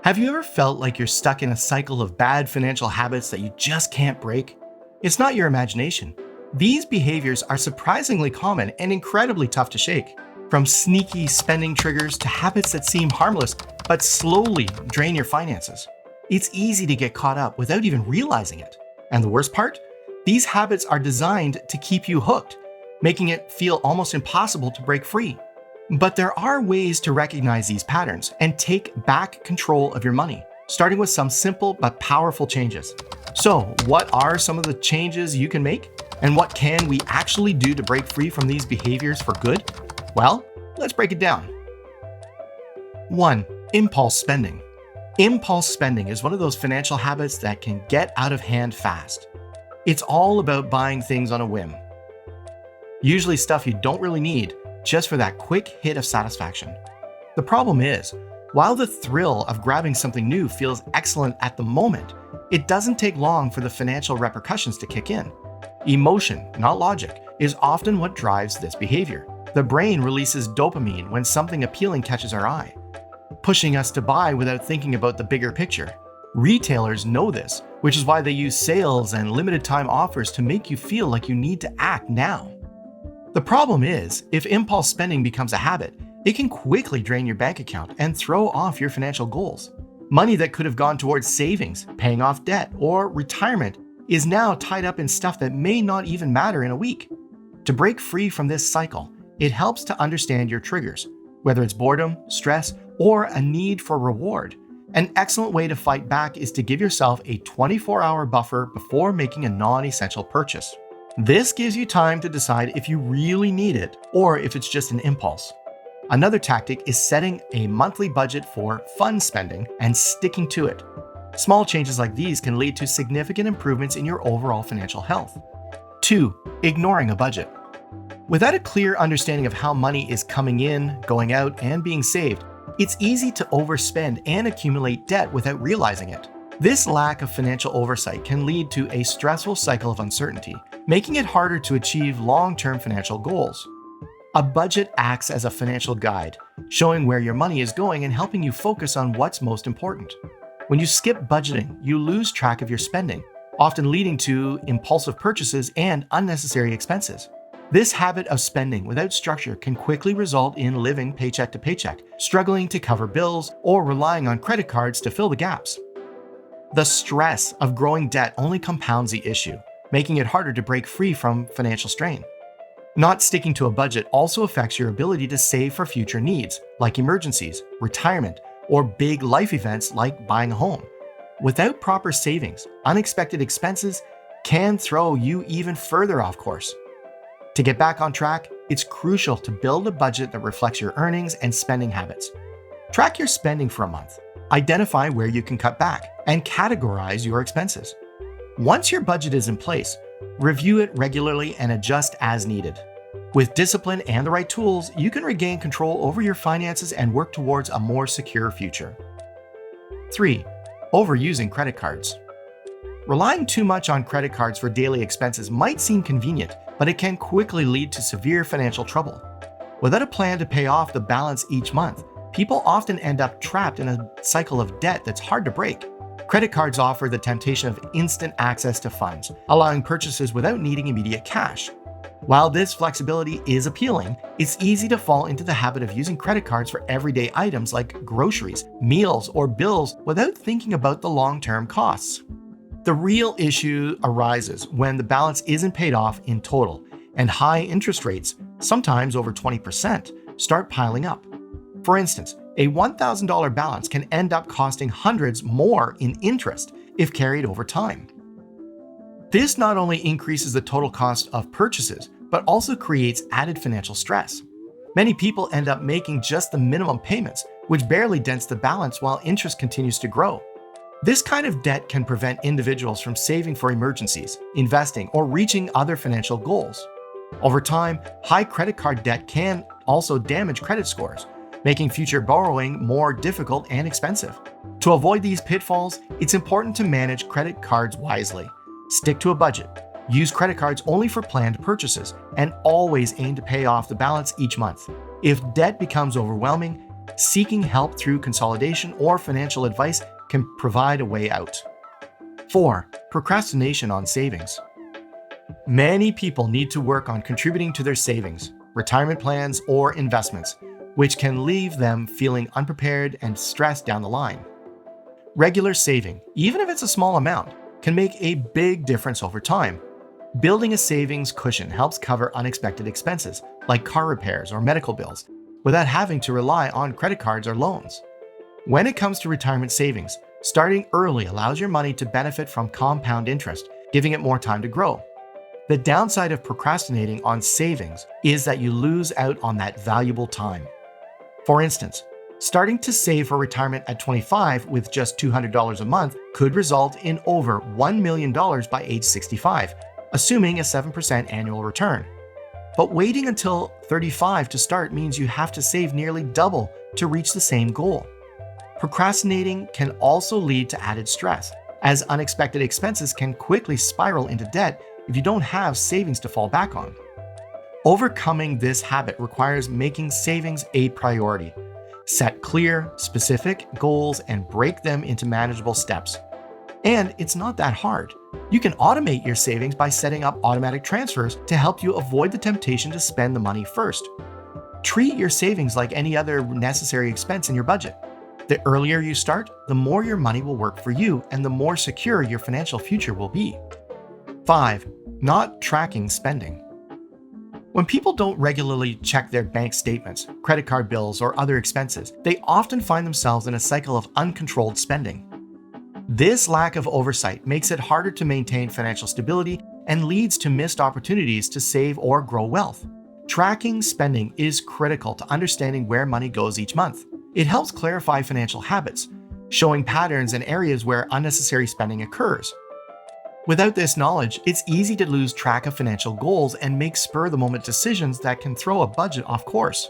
Have you ever felt like you're stuck in a cycle of bad financial habits that you just can't break? It's not your imagination. These behaviors are surprisingly common and incredibly tough to shake. From sneaky spending triggers to habits that seem harmless but slowly drain your finances. It's easy to get caught up without even realizing it. And the worst part? These habits are designed to keep you hooked, making it feel almost impossible to break free. But there are ways to recognize these patterns and take back control of your money, starting with some simple but powerful changes. So, what are some of the changes you can make? And what can we actually do to break free from these behaviors for good? Well, let's break it down. 1. Impulse spending. Impulse spending is one of those financial habits that can get out of hand fast. It's all about buying things on a whim. Usually stuff you don't really need, just for that quick hit of satisfaction. The problem is, while the thrill of grabbing something new feels excellent at the moment, it doesn't take long for the financial repercussions to kick in. Emotion, not logic, is often what drives this behavior. The brain releases dopamine when something appealing catches our eye, pushing us to buy without thinking about the bigger picture. Retailers know this, which is why they use sales and limited time offers to make you feel like you need to act now. The problem is, if impulse spending becomes a habit, it can quickly drain your bank account and throw off your financial goals. Money that could have gone towards savings, paying off debt, or retirement is now tied up in stuff that may not even matter in a week. To break free from this cycle, it helps to understand your triggers, whether it's boredom, stress, or a need for reward. An excellent way to fight back is to give yourself a 24-hour buffer before making a non-essential purchase. This gives you time to decide if you really need it or if it's just an impulse. Another tactic is setting a monthly budget for fun spending and sticking to it. Small changes like these can lead to significant improvements in your overall financial health. 2. Ignoring a budget. Without a clear understanding of how money is coming in, going out, and being saved, it's easy to overspend and accumulate debt without realizing it. This lack of financial oversight can lead to a stressful cycle of uncertainty, making it harder to achieve long-term financial goals. A budget acts as a financial guide, showing where your money is going and helping you focus on what's most important. When you skip budgeting, you lose track of your spending, often leading to impulsive purchases and unnecessary expenses. This habit of spending without structure can quickly result in living paycheck to paycheck, struggling to cover bills, or relying on credit cards to fill the gaps. The stress of growing debt only compounds the issue, making it harder to break free from financial strain. Not sticking to a budget also affects your ability to save for future needs, like emergencies, retirement, or big life events like buying a home. Without proper savings, unexpected expenses can throw you even further off course. To get back on track, it's crucial to build a budget that reflects your earnings and spending habits. Track your spending for a month, identify where you can cut back, and categorize your expenses. Once your budget is in place, review it regularly and adjust as needed. With discipline and the right tools, you can regain control over your finances and work towards a more secure future. 3. Overusing credit cards. Relying too much on credit cards for daily expenses might seem convenient, but it can quickly lead to severe financial trouble. Without a plan to pay off the balance each month, people often end up trapped in a cycle of debt that's hard to break. Credit cards offer the temptation of instant access to funds, allowing purchases without needing immediate cash. While this flexibility is appealing, it's easy to fall into the habit of using credit cards for everyday items like groceries, meals, or bills without thinking about the long-term costs. The real issue arises when the balance isn't paid off in total, and high interest rates, sometimes over 20%, start piling up. For instance, a $1,000 balance can end up costing hundreds more in interest if carried over time. This not only increases the total cost of purchases, but also creates added financial stress. Many people end up making just the minimum payments, which barely dents the balance while interest continues to grow. This kind of debt can prevent individuals from saving for emergencies, investing, or reaching other financial goals. Over time, high credit card debt can also damage credit scores, making future borrowing more difficult and expensive. To avoid these pitfalls, it's important to manage credit cards wisely. Stick to a budget, use credit cards only for planned purchases, and always aim to pay off the balance each month. If debt becomes overwhelming, Seeking help through consolidation or financial advice can provide a way out. 4. Procrastination on savings. Many people need to work on contributing to their savings, retirement plans, or investments, which can leave them feeling unprepared and stressed down the line. Regular saving, even if it's a small amount, can make a big difference over time. Building a savings cushion helps cover unexpected expenses, like car repairs or medical bills, without having to rely on credit cards or loans. When it comes to retirement savings, starting early allows your money to benefit from compound interest, giving it more time to grow. The downside of procrastinating on savings is that you lose out on that valuable time. For instance, starting to save for retirement at 25 with just $200 a month could result in over $1 million by age 65, assuming a 7% annual return. But waiting until 35 to start means you have to save nearly double to reach the same goal. Procrastinating can also lead to added stress, as unexpected expenses can quickly spiral into debt if you don't have savings to fall back on. Overcoming this habit requires making savings a priority. Set clear, specific goals and break them into manageable steps. And it's not that hard. You can automate your savings by setting up automatic transfers to help you avoid the temptation to spend the money first. Treat your savings like any other necessary expense in your budget. The earlier you start, the more your money will work for you and the more secure your financial future will be. 5. Not tracking spending. When people don't regularly check their bank statements, credit card bills, or other expenses, they often find themselves in a cycle of uncontrolled spending. This lack of oversight makes it harder to maintain financial stability and leads to missed opportunities to save or grow wealth. Tracking spending is critical to understanding where money goes each month. It helps clarify financial habits, showing patterns and areas where unnecessary spending occurs. Without this knowledge, it's easy to lose track of financial goals and make spur-of-the-moment decisions that can throw a budget off course.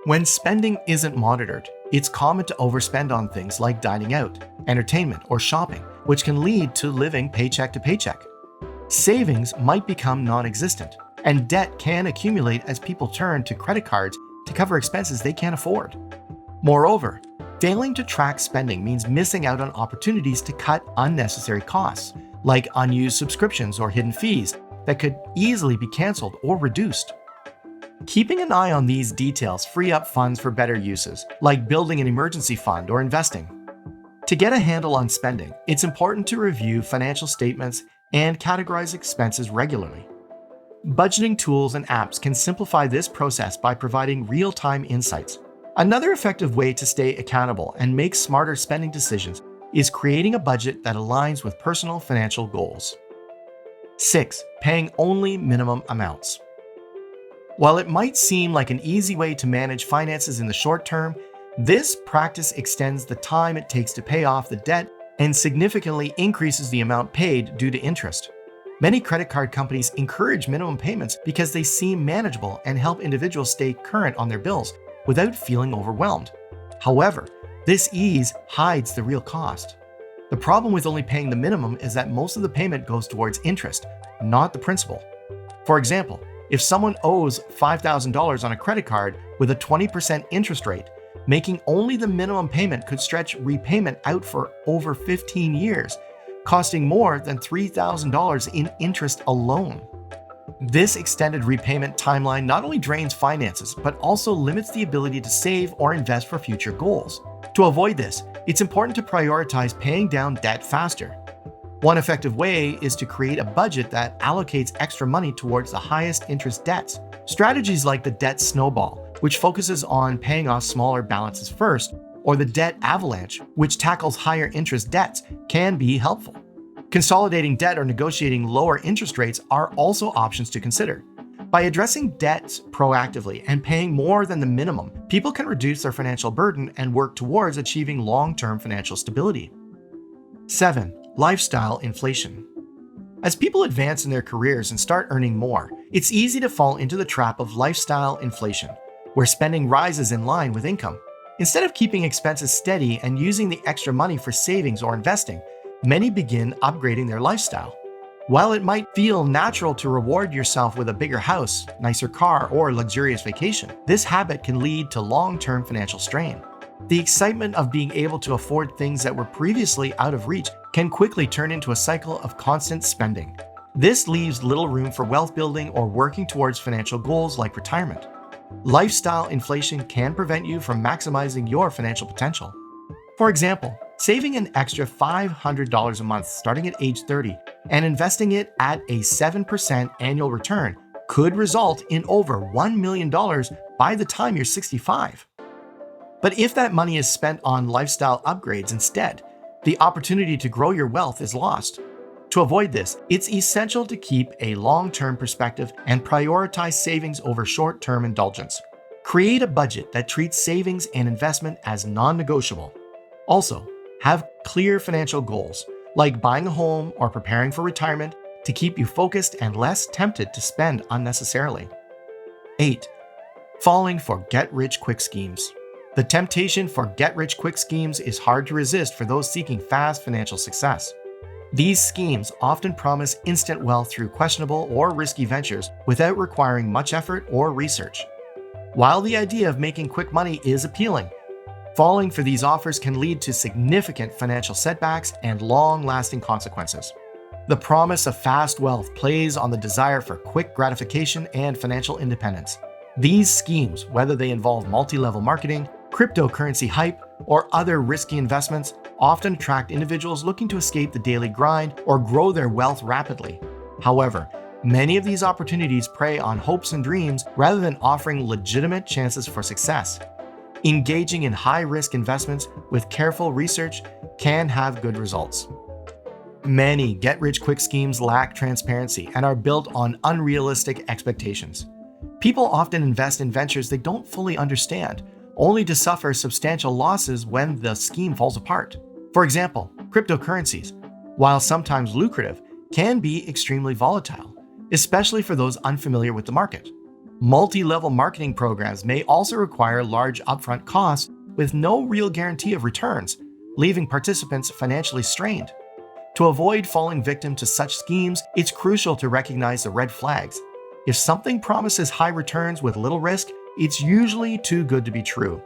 When spending isn't monitored, it's common to overspend on things like dining out, entertainment, or shopping, which can lead to living paycheck to paycheck. Savings might become non-existent, and debt can accumulate as people turn to credit cards to cover expenses they can't afford. Moreover, failing to track spending means missing out on opportunities to cut unnecessary costs, like unused subscriptions or hidden fees that could easily be canceled or reduced. Keeping an eye on these details free up funds for better uses, like building an emergency fund or investing. To get a handle on spending, it's important to review financial statements and categorize expenses regularly. Budgeting tools and apps can simplify this process by providing real-time insights. Another effective way to stay accountable and make smarter spending decisions is creating a budget that aligns with personal financial goals. 6. Paying only minimum amounts. While it might seem like an easy way to manage finances in the short term, this practice extends the time it takes to pay off the debt and significantly increases the amount paid due to interest. Many credit card companies encourage minimum payments because they seem manageable and help individuals stay current on their bills without feeling overwhelmed. However, this ease hides the real cost. The problem with only paying the minimum is that most of the payment goes towards interest, not the principal. For example, if someone owes $5,000 on a credit card with a 20% interest rate, making only the minimum payment could stretch repayment out for over 15 years, costing more than $3,000 in interest alone. This extended repayment timeline not only drains finances, but also limits the ability to save or invest for future goals. To avoid this, it's important to prioritize paying down debt faster. One effective way is to create a budget that allocates extra money towards the highest interest debts. Strategies like the debt snowball, which focuses on paying off smaller balances first, or the debt avalanche, which tackles higher interest debts, can be helpful. Consolidating debt or negotiating lower interest rates are also options to consider. By addressing debts proactively and paying more than the minimum, people can reduce their financial burden and work towards achieving long-term financial stability. 7. Lifestyle inflation. As people advance in their careers and start earning more, it's easy to fall into the trap of lifestyle inflation, where spending rises in line with income. Instead of keeping expenses steady and using the extra money for savings or investing, many begin upgrading their lifestyle. While it might feel natural to reward yourself with a bigger house, nicer car, or luxurious vacation, this habit can lead to long-term financial strain. The excitement of being able to afford things that were previously out of reach can quickly turn into a cycle of constant spending. This leaves little room for wealth building or working towards financial goals like retirement. Lifestyle inflation can prevent you from maximizing your financial potential. For example, saving an extra $500 a month starting at age 30 and investing it at a 7% annual return could result in over $1 million by the time you're 65. But if that money is spent on lifestyle upgrades instead, the opportunity to grow your wealth is lost. To avoid this, it's essential to keep a long-term perspective and prioritize savings over short-term indulgence. Create a budget that treats savings and investment as non-negotiable. Also, have clear financial goals, like buying a home or preparing for retirement, to keep you focused and less tempted to spend unnecessarily. 8. Falling for get-rich-quick schemes. The temptation for get-rich-quick schemes is hard to resist for those seeking fast financial success. These schemes often promise instant wealth through questionable or risky ventures without requiring much effort or research. While the idea of making quick money is appealing, falling for these offers can lead to significant financial setbacks and long-lasting consequences. The promise of fast wealth plays on the desire for quick gratification and financial independence. These schemes, whether they involve multi-level marketing, cryptocurrency hype, or other risky investments, often attract individuals looking to escape the daily grind or grow their wealth rapidly. However, many of these opportunities prey on hopes and dreams rather than offering legitimate chances for success. Engaging in high-risk investments with careful research can have good results. Many get-rich-quick schemes lack transparency and are built on unrealistic expectations. People often invest in ventures they don't fully understand, only to suffer substantial losses when the scheme falls apart. For example, cryptocurrencies, while sometimes lucrative, can be extremely volatile, especially for those unfamiliar with the market. Multi-level marketing programs may also require large upfront costs with no real guarantee of returns, leaving participants financially strained. To avoid falling victim to such schemes, it's crucial to recognize the red flags. If something promises high returns with little risk, it's usually too good to be true.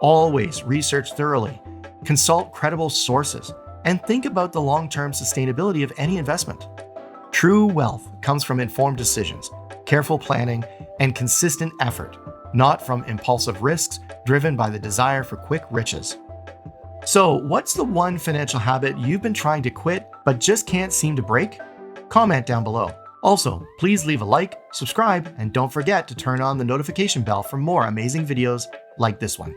Always research thoroughly, consult credible sources, and think about the long-term sustainability of any investment. True wealth comes from informed decisions, careful planning, and consistent effort, not from impulsive risks driven by the desire for quick riches. So, what's the one financial habit you've been trying to quit but just can't seem to break? Comment down below. Also, please leave a like, subscribe, and don't forget to turn on the notification bell for more amazing videos like this one.